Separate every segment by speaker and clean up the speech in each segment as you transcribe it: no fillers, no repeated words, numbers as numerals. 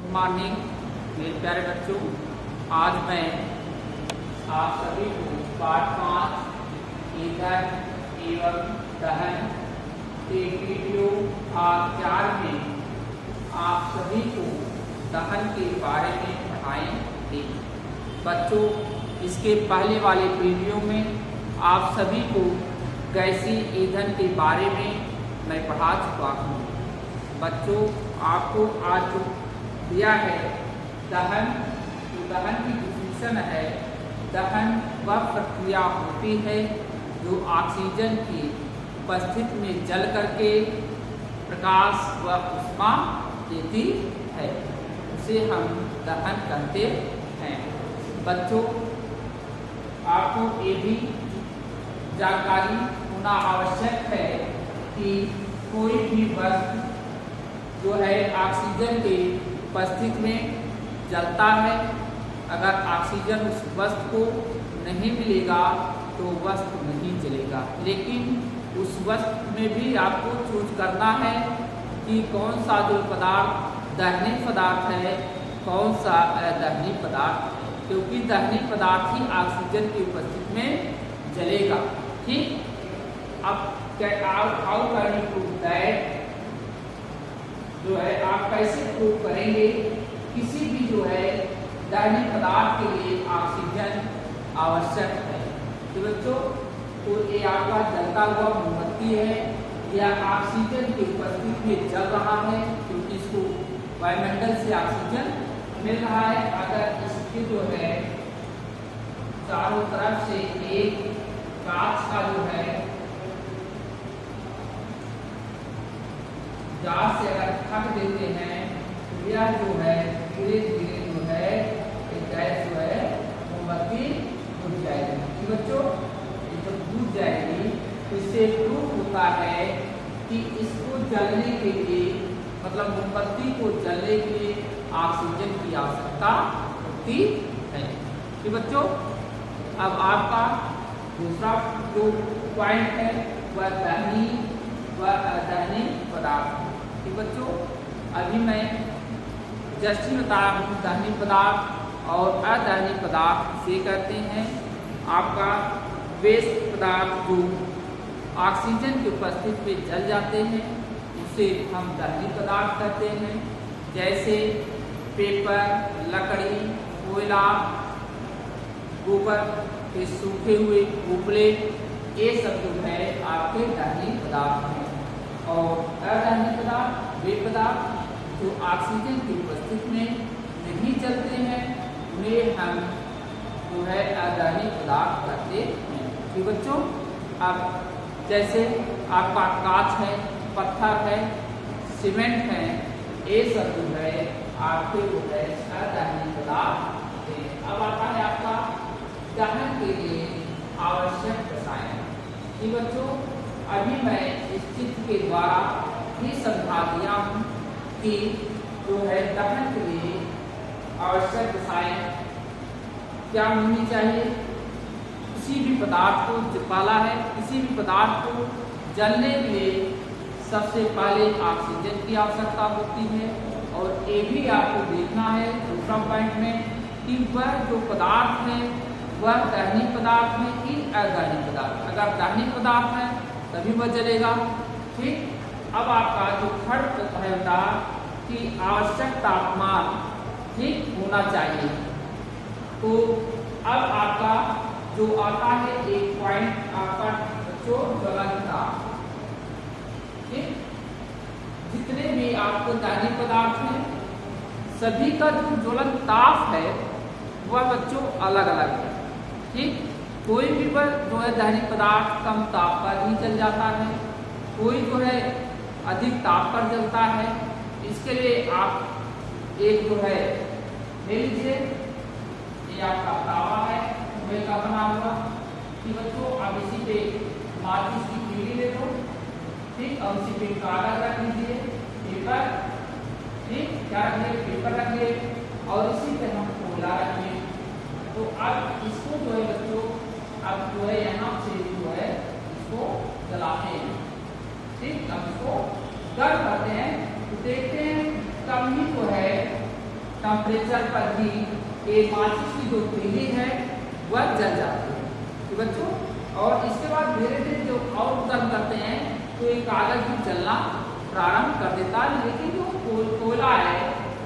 Speaker 1: Good morning मेरे प्यारे बच्चों। आज मैं आप सभी को पाठ 5 ईंधन एवं दहन के वीडियो भाग 4 में आप सभी को दहन के बारे में पढ़ाएंगे। बच्चों, इसके पहले वाले वीडियो में आप सभी को गैसीय ईंधन के बारे में मैं पढ़ा चुका हूँ। बच्चों, आपको आज जो दिया है दहन, तो दहन की डिफिनीशन है, दहन वह प्रक्रिया होती है जो ऑक्सीजन की उपस्थिति में जल करके प्रकाश व ऊष्मा देती है, उसे हम दहन कहते हैं। बच्चों, आपको ये भी जानकारी होना आवश्यक है कि कोई भी वस्तु जो है ऑक्सीजन के उपस्थिति में जलता है। अगर ऑक्सीजन उस वस्तु को नहीं मिलेगा तो वस्तु नहीं जलेगा। लेकिन उस वस्तु में भी आपको चूज करना है कि कौन सा जो पदार्थ दहनीय पदार्थ है, कौन सा अदहनीय पदार्थ है, क्योंकि दहनीय पदार्थ ही ऑक्सीजन की उपस्थिति में जलेगा। ठीक, अब how can you prove that, जो है आप कैसे प्रूव करेंगे किसी भी जो है दहनीय पदार्थ के लिए ऑक्सीजन आवश्यक है। तो बच्चों, तो ये आपका जलता हुआ मोमबत्ती है या ऑक्सीजन की उपस्थिति में जल रहा है, क्योंकि इसको वायुमंडल से ऑक्सीजन मिल रहा है। अगर इसके जो है चारों तरफ से एक कांच का जो है जार से अगर ढक देते हैं तो यह जो है धीरे धीरे जो है गैस जो है मोमबत्ती बुझ जाएगी। बच्चों, ये जब बुझ जाएगी तो इससे प्रूफ होता है कि इसको जलने के लिए, मतलब मोमबत्ती को जलने के लिए ऑक्सीजन की आवश्यकता होती है। तो बच्चों, अब आपका दूसरा जो पॉइंट है वह दहनीय व अदहनीय पदार्थ। कि बच्चों, अभी मैं जस्ट ही बताया हूँ दहनीय पदार्थ और अदहनीय पदार्थ से कहते हैं आपका वेस्ट पदार्थ जो ऑक्सीजन की उपस्थिति में जल जाते हैं, उसे हम दहनीय पदार्थ कहते हैं। जैसे पेपर, लकड़ी, कोयला, गोबर के सूखे हुए उपले, ये सब जो है आपके दहनीय पदार्थ हैं। और अदहनीय पदार्थ वे पदार्थ जो ऑक्सीजन की उपस्थिति में नहीं चलते हैं, उन्हें हम जो है अदहनीय पदार्थ कहते हैं। ठीक बच्चों, अब जैसे आपका कांच है, पत्थर है, सीमेंट है, ये सब जो है आपके जो है अदहनीय पदार्थ है। अब आता है आपका दहन के लिए आवश्यक रसायन। ठीक बच्चों, अभी मैं इस चित्र के द्वारा ही समझा दिया हूँ कि जो है दहन के लिए आवश्यक रसायन क्या होनी चाहिए। किसी भी पदार्थ को जलाना है, किसी भी पदार्थ को जलने के लिए सबसे पहले ऑक्सीजन की आवश्यकता होती है। और ये भी आपको देखना है दूसरा पॉइंट में कि वह जो पदार्थ है वह दहनीय पदार्थ है कि अदहनीय पदार्थ। अगर दहनीय पदार्थ है तभी वह जलेगा। ठीक, अब आपका जो थर्ड है कि आवश्यक तापमान ठीक होना चाहिए। तो अब आपका जो आता है एक पॉइंट आपका जो ज्वलनता। ठीक, जितने भी आपको दहनीय पदार्थ हैं सभी का जो ज्वलन ताप है वह बच्चों अलग अलग है। ठीक, कोई भी पर जो है दहनीय पदार्थ कम ताप पर ही जल जाता है, कोई जो है अधिक ताप पर जलता है। इसके लिए आप एक जो है ले लीजिए, ये आपका तावा है लोहे का बना हुआ। कि बच्चों, आप इसी पे माचिस की तीली ले लो। ठीक, और इसी पे कागज रख लीजिए, पेपर। ठीक, क्या रख लिए, पेपर रख लिए, और इसी पे हम कोयला रखिए। तो अब इसको जो है बच्चों, अब जो है यहाँ से जो है इसको जलाते हैं। ठीक, अब इसको गर्म करते हैं तो देखते हैं कम ही तो है टेम्परेचर पर ही ये माचिस की जो तीली है वह जल जाती है। तो बच्चों और इसके बाद धीरे धीरे जो और गर्म करते हैं तो ये कागज भी जलना प्रारंभ कर देता है, लेकिन जो कोयला है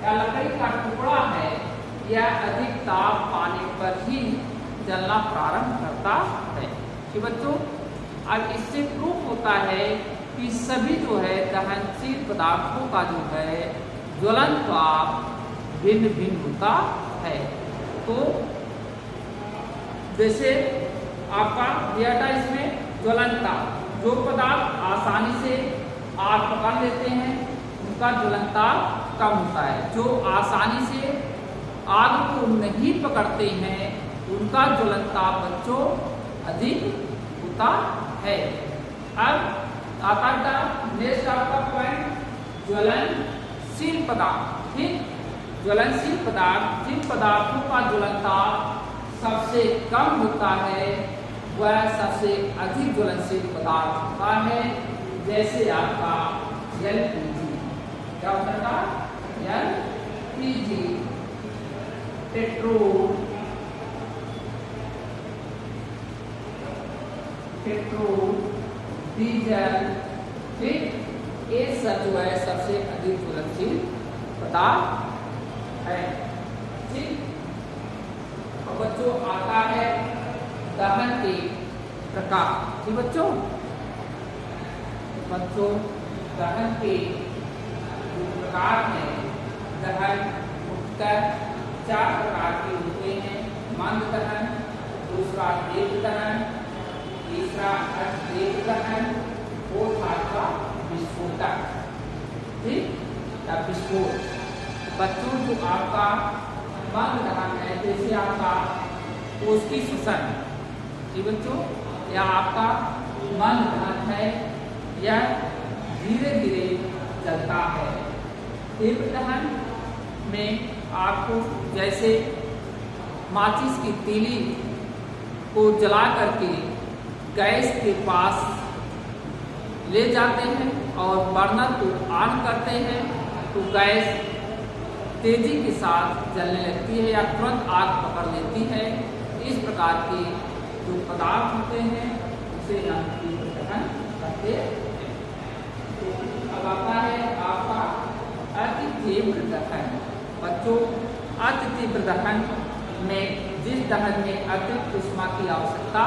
Speaker 1: या लकड़ी का टुकड़ा है यह अधिक ताप पाने पर ही जलना प्रारंभ करता है। कि बच्चों अब इससे प्रूफ होता है कि सभी जो है दहनशील पदार्थों का जो है ज्वलन ताप भिन्न भिन्न होता है। तो जैसे आपका दिया था इसमें ज्वलन ताप, जो पदार्थ आसानी से आग पकड़ लेते हैं उनका ज्वलन ताप कम होता है, जो आसानी से आग को नहीं पकड़ते हैं उनका ज्वलन ताप बच्चों अधिक होता है। अब आता था नेक्स्ट आपका पॉइंट ज्वलनशील पदार्थ। ठीक, ज्वलनशील पदार्थ जिन पदार्थों का ज्वलन ताप सबसे कम होता है वह सबसे अधिक ज्वलनशील पदार्थ होता है। जैसे आपका एलपीजी, क्या होता है एलपीजी, पेट्रोल, डीजल, ठीक, ये सब जो है सबसे अधिक ज्वलनशील पदार्थ है। ठीक, और बच्चों आता है दहन के प्रकार। ठीक बच्चों दहन के जो प्रकार हैं, दहन मुख्यतः 4 प्रकार के होते हैं। मंद दहन, दूसरा तेज दहन, तीसरा अतेज दहन, चौथा विस्फोटक। ठीक, तब विस्फोट बच्चों जो आपका मंद दहन है, जैसे आपका कोशिकी श्वसन, ठीक बच्चों, यह आपका मंद दहन है, यह धीरे धीरे चलता है। तीव्र दहन में आपको जैसे माचिस की तीली को जला करके गैस के पास ले जाते हैं और बर्नर को ऑन करते हैं तो गैस तेजी के साथ जलने लगती है या तुरंत आग पकड़ लेती है। इस प्रकार के जो पदार्थ होते हैं उसे हम तीव्र दहन कहते हैं। तो अब आता है आपका अति तीव्र दहन। बच्चों अति तीव्र दहन में जिस दहन में अतिरिक्त ऊष्मा की आवश्यकता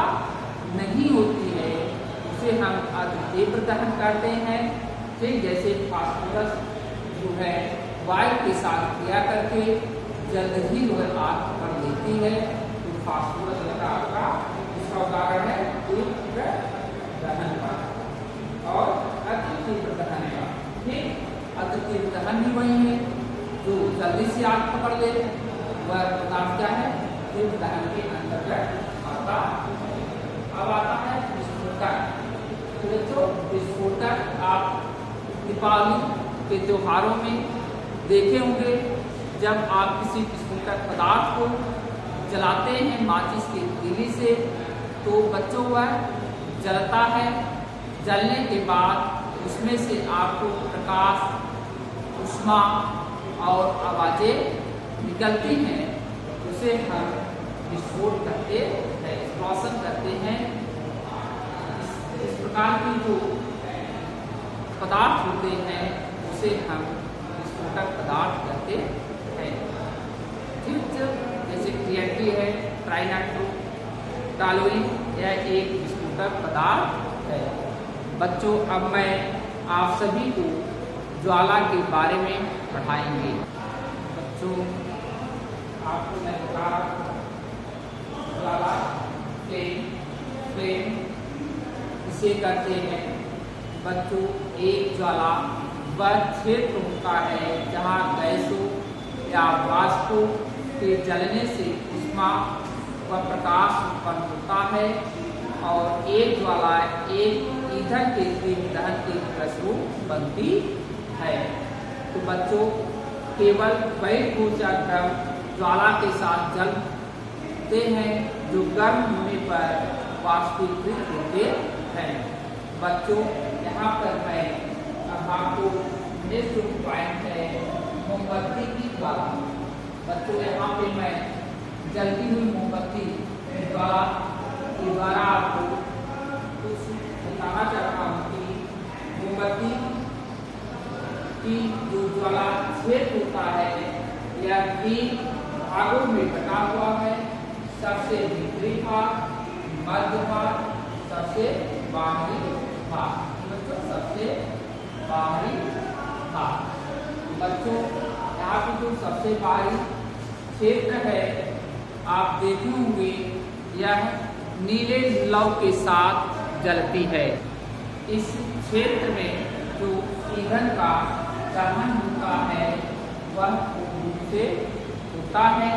Speaker 1: नहीं होती है उसे हम अति तीव्र दहन करते हैं। ठीक, जैसे फास्फोरस जो है वायु के साथ क्रिया करके जल्द ही वह आग पकड़ लेती है, तो फास्फोरस आपका इसका उदाहरण है तीव्र दहन का और अति तीव्र दहन का। ठीक, अति तीव्र दहन भी वही है जो जल्दी से आग पकड़ ले, वह पदार्थ क्या है, तीव्र दहन के अंतर्गत आता है। अब आता है विस्फोटक। तो बच्चों विस्फोटक आप दीपावली के त्योहारों में देखे होंगे, जब आप किसी विस्फोटक पदार्थ को जलाते हैं माचिस की तीली से तो बच्चों वह जलता है। जलने के बाद उसमें से आपको प्रकाश, ऊष्मा और आवाजें निकलती हैं, उसे हम विस्फोट करते हैं, एक्सप्लोजन करते हैं। इस प्रकार की जो पदार्थ होते हैं उसे हम विस्फोटक पदार्थ कहते हैं। ठीक, जैसे TNT है, ट्राइनाइट्रोटोलुएन, यह एक विस्फोटक पदार्थ है। बच्चों अब मैं आप सभी को ज्वाला के बारे में पढ़ाएंगे। बच्चों आपको मैं बता ज्वाला फ्लेम इसे कहते हैं। बच्चों एक ज्वाला वह क्षेत्र होता है जहाँ गैसों या वाष्पों के जलने से ऊष्मा व प्रकाश उत्पन्न होता है और एक ज्वाला एक ईंधन के तीव्र दहन के फलस्वरूप बनती है। तो बच्चों केवल वही ऊर्जा क्रम ज्वाला के साथ जलते हैं जो गर्म होने पर वाष्पीकृत होते हैं। बच्चों यहाँ पर मैं अब आपको नेक्स्ट पॉइंट है मोमबत्ती की ज्वाला। बच्चों यहाँ पे मैं जलती हुई मोमबत्ती के द्वारा आपको कुछ बताना चाहता हूँ कि मोमबत्ती की जो ज्वाला क्षेत्र होता है यह 3 भागों में बटा हुआ है। सबसे भीतरी भाग, मध्य भाग, सबसे बाहरी भाग। बच्चों सबसे बाहरी भाग। बच्चों यहाँ पे जो सबसे बाहरी क्षेत्र है आप देखे होंगे यह नीले लौ के साथ जलती है। इस क्षेत्र में जो ईंधन का दहन होता है वह पूर्ण रूप से होता है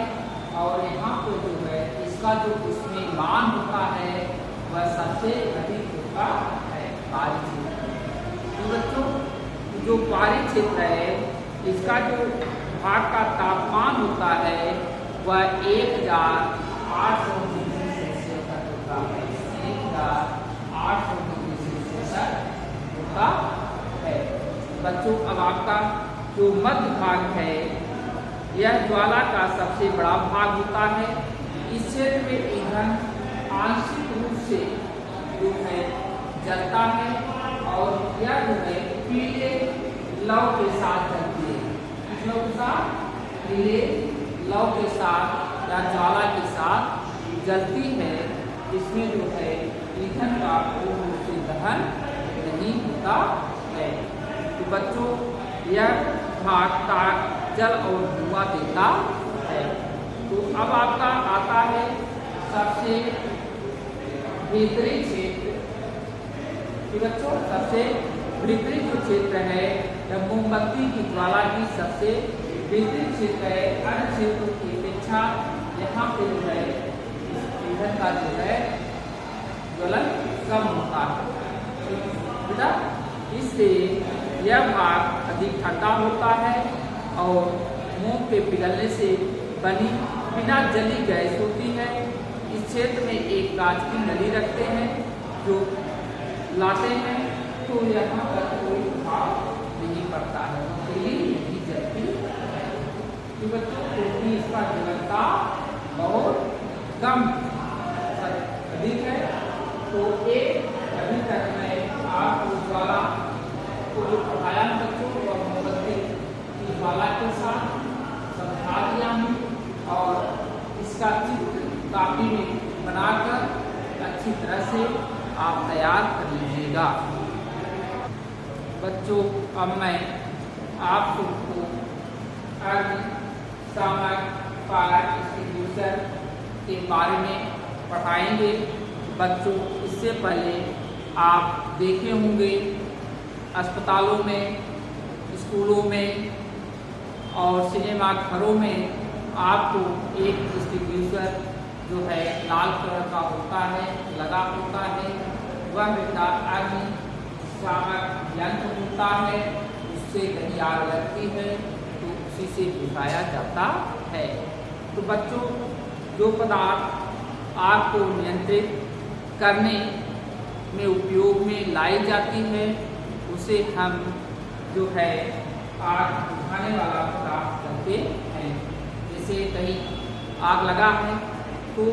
Speaker 1: और यहाँ पर जो है इसका जो इसमें मान होता है वह सबसे अधिक होता है बाहरी क्षेत्र। तो बच्चों जो बाहरी क्षेत्र है इसका जो भाग का तापमान होता है वह 1800 डिग्री सेल्सियस तक होता है। 1800 डिग्री सेल्सियस तक होता है। बच्चों अब आपका जो मध्य भाग है यह ज्वाला का सबसे बड़ा भाग होता है। इस क्षेत्र में ईंधन आंशिक रूप से जो है जलता है और यह जो है पीले लौ के साथ जलती है। किस लौ के साथ? पीले लौ के साथ या ज्वाला के साथ जलती है। इसमें जो है ईंधन का पूर्ण रूप से दहन नहीं होता है। तो बच्चों यह भाग का जल और धुआं देता है। तो अब आपका आता है सबसे भीतरी क्षेत्र। बच्चों सबसे भीतरी जो क्षेत्र है यह मोमबत्ती की ज्वाला की सबसे भीतरी क्षेत्र है। अन्य क्षेत्रों की अपेक्षा यहाँ पे जो है ईंधन का जो है ज्वलन कम होता है बेटा। इससे यह भाग अधिक ठंडा होता है और मोम के पिघलने से बनी बिना जली गैस होती है। इस क्षेत्र में एक कांच की नली रखते हैं जो लाते हैं तो यहाँ पर कोई प्रभाव नहीं पड़ता है, नहीं जलती है। तो बच्चों क्योंकि इसका ज्वलनता बहुत कम अधिक है तो एक अभी तक मैं आपको ज्वाला को जो पढ़ाया बच्चों और मोमबत्ती की ज्वाला के साथ समझा दिया हूँ और इसका चित्र कापी में बनाकर अच्छी तरह से आप तैयार कर लीजिएगा। बच्चों अब मैं आप सबको अग्निशामक फायर एक्सटिंग्विशर के बारे में पढ़ाएंगे। बच्चों इससे पहले आप देखे होंगे अस्पतालों में, स्कूलों में और सिनेमा घरों में आपको एक एक्सटिंग्विशर जो है लाल कलर का होता है लगा होता है। वह बेटा अग्निशामक यंत्र होता है। उससे कहीं आग लगती है तो उसी से बुझाया जाता है। तो बच्चों जो पदार्थ आग को नियंत्रित करने में उपयोग में लाई जाती है उसे हम जो है आग बुझाने वाला पदार्थ कहते हैं। जैसे कहीं आग लगा है तो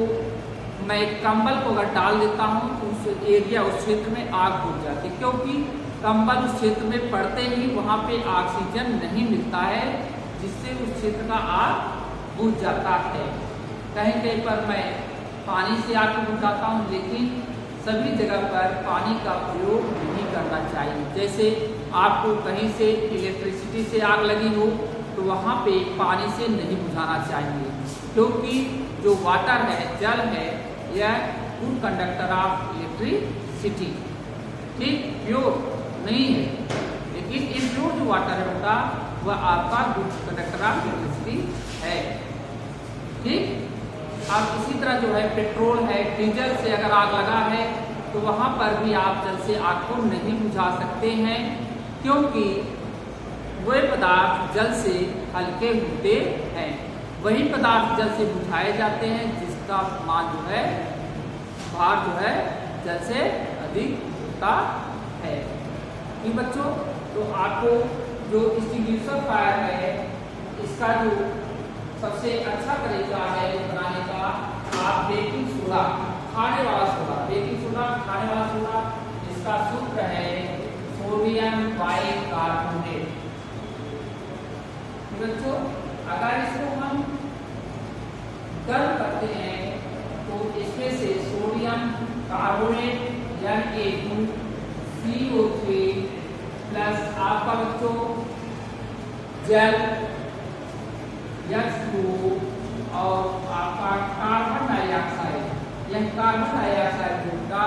Speaker 1: मैं एक कंबल को अगर डाल देता हूँ तो उस एरिया उस क्षेत्र में आग बुझ जाती है, क्योंकि कंबल उस क्षेत्र में पड़ते ही वहाँ पे ऑक्सीजन नहीं मिलता है जिससे उस क्षेत्र का आग बुझ जाता है। कहीं कहीं पर मैं पानी से आग को बुझाता हूँ लेकिन सभी जगह पर पानी का प्रयोग नहीं करना चाहिए। जैसे आपको कहीं से इलेक्ट्रिसिटी से आग लगी हो तो वहाँ पे पानी से नहीं बुझाना चाहिए, क्योंकि जो वाटर है जल है यह गुड कंडक्टर ऑफ इलेक्ट्रिसिटी, ठीक प्योर नहीं है, लेकिन इम्प्योर जो वाटर है बेटा वह आपका गुड कंडक्टर ऑफ इलेक्ट्रिसिटी है। ठीक। अब इसी तरह जो है पेट्रोल है, डीजल से अगर आग लगा है तो वहाँ पर भी आप जल से आग को नहीं बुझा सकते हैं, क्योंकि वे पदार्थ जल से हल्के होते हैं। वही पदार्थ जल से बुझाए जाते हैं जिसका मान जो है भार जो है जल से अधिक होता है। इन बच्चों तो आपको जो एक्सटिंग्विशर फायर है इसका जो सबसे अच्छा तरीका है बनाने का, आप बेकिंग सोडा, खाने वाला सोडा, बेकिंग सोडा खाने वाला सोडा, इसका सूत्र है सोडियम बाइकार्बोनेट। बच्चों अगर इसको हम गर्म करते हैं तो इसमें से सोडियम कार्बोनेट CO3 प्लस आपका बच्चों जल H2 और आपका कार्बन डाइऑक्साइड, यह कार्बन डाइऑक्साइड होगा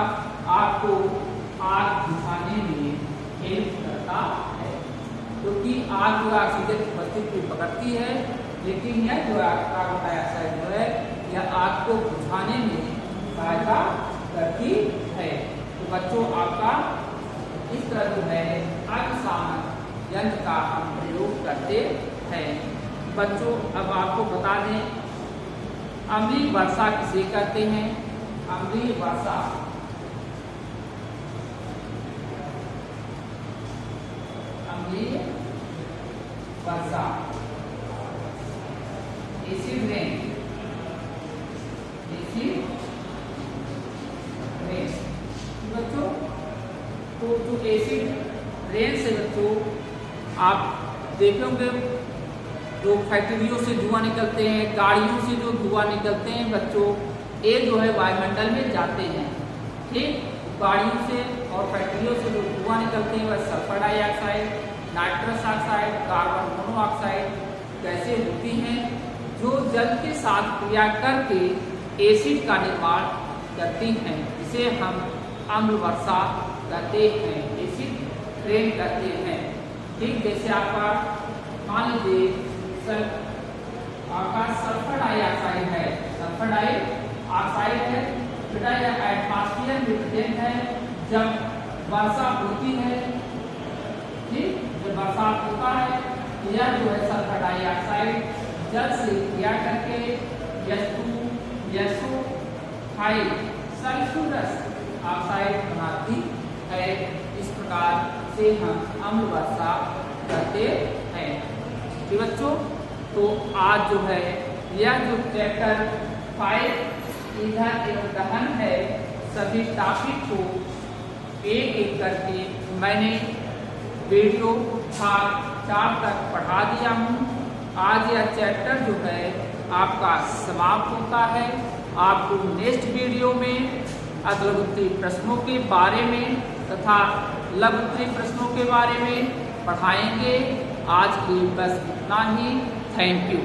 Speaker 1: आपको आग बुझाने में हेल्प करता है, क्योंकि आग जो ऑक्सीजन की उपस्थिति पकड़ती है, लेकिन यह जो कार्बन डाइऑक्साइड जो है यह आग को बुझाने में सहायता करती है। तो बच्चों आपका इस तरह जो है अग्निशामक यंत्र का हम प्रयोग करते हैं। बच्चों अब आपको बता दें अम्लीय वर्षा किसे कहते हैं। अम्लीय वर्षा एसिड रेन, बच्चों तो जो एसिड रेन से बच्चों आप देखे होंगे जो फैक्ट्रियों से धुआं निकलते हैं, गाड़ियों से जो धुआं निकलते हैं बच्चों, ये जो है वायुमंडल में जाते हैं। ठीक, गाड़ियों से और फैक्ट्रियों से जो धुआं निकलते हैं वह sulphur dioxide, nitrous oxide, carbon monoxide गैसें होती हैं जो जल के साथ क्रिया करके एसिड का निर्माण करती हैं। इसे हम अम्ल वर्षा कहते हैं, एसिड रेन कहते हैं। ठीक, जैसे आपका मान लीजिए आपका सल्फर डाइऑक्साइड है, सल्फर डाइऑक्साइड है बेटा, यह एटमॉस्फेयर में प्रेजेंट है जब वर्षा होती है। ठीक, जब बरसात होता है तो यह जो है सल्फर डाइऑक्साइड जल से क्रिया करके H2SO5 सल्फ्यूरस ऑक्साइड बनाती है। इस प्रकार से हम अम्ल वर्षा करते हैं। बच्चों तो आज जो है यह जो चैप्टर 5 ईंधन एवं दहन है, सभी टॉपिक को एक एक करके मैंने वीडियो भाग 4 तक पढ़ा दिया हूँ। आज यह चैप्टर जो है आपका समाप्त होता है। आपको नेक्स्ट वीडियो में अग्रगुत्री प्रश्नों के बारे में तथा लघुत्तरी प्रश्नों के बारे में पढ़ाएंगे। आज के लिए बस इतना ही। Thank you.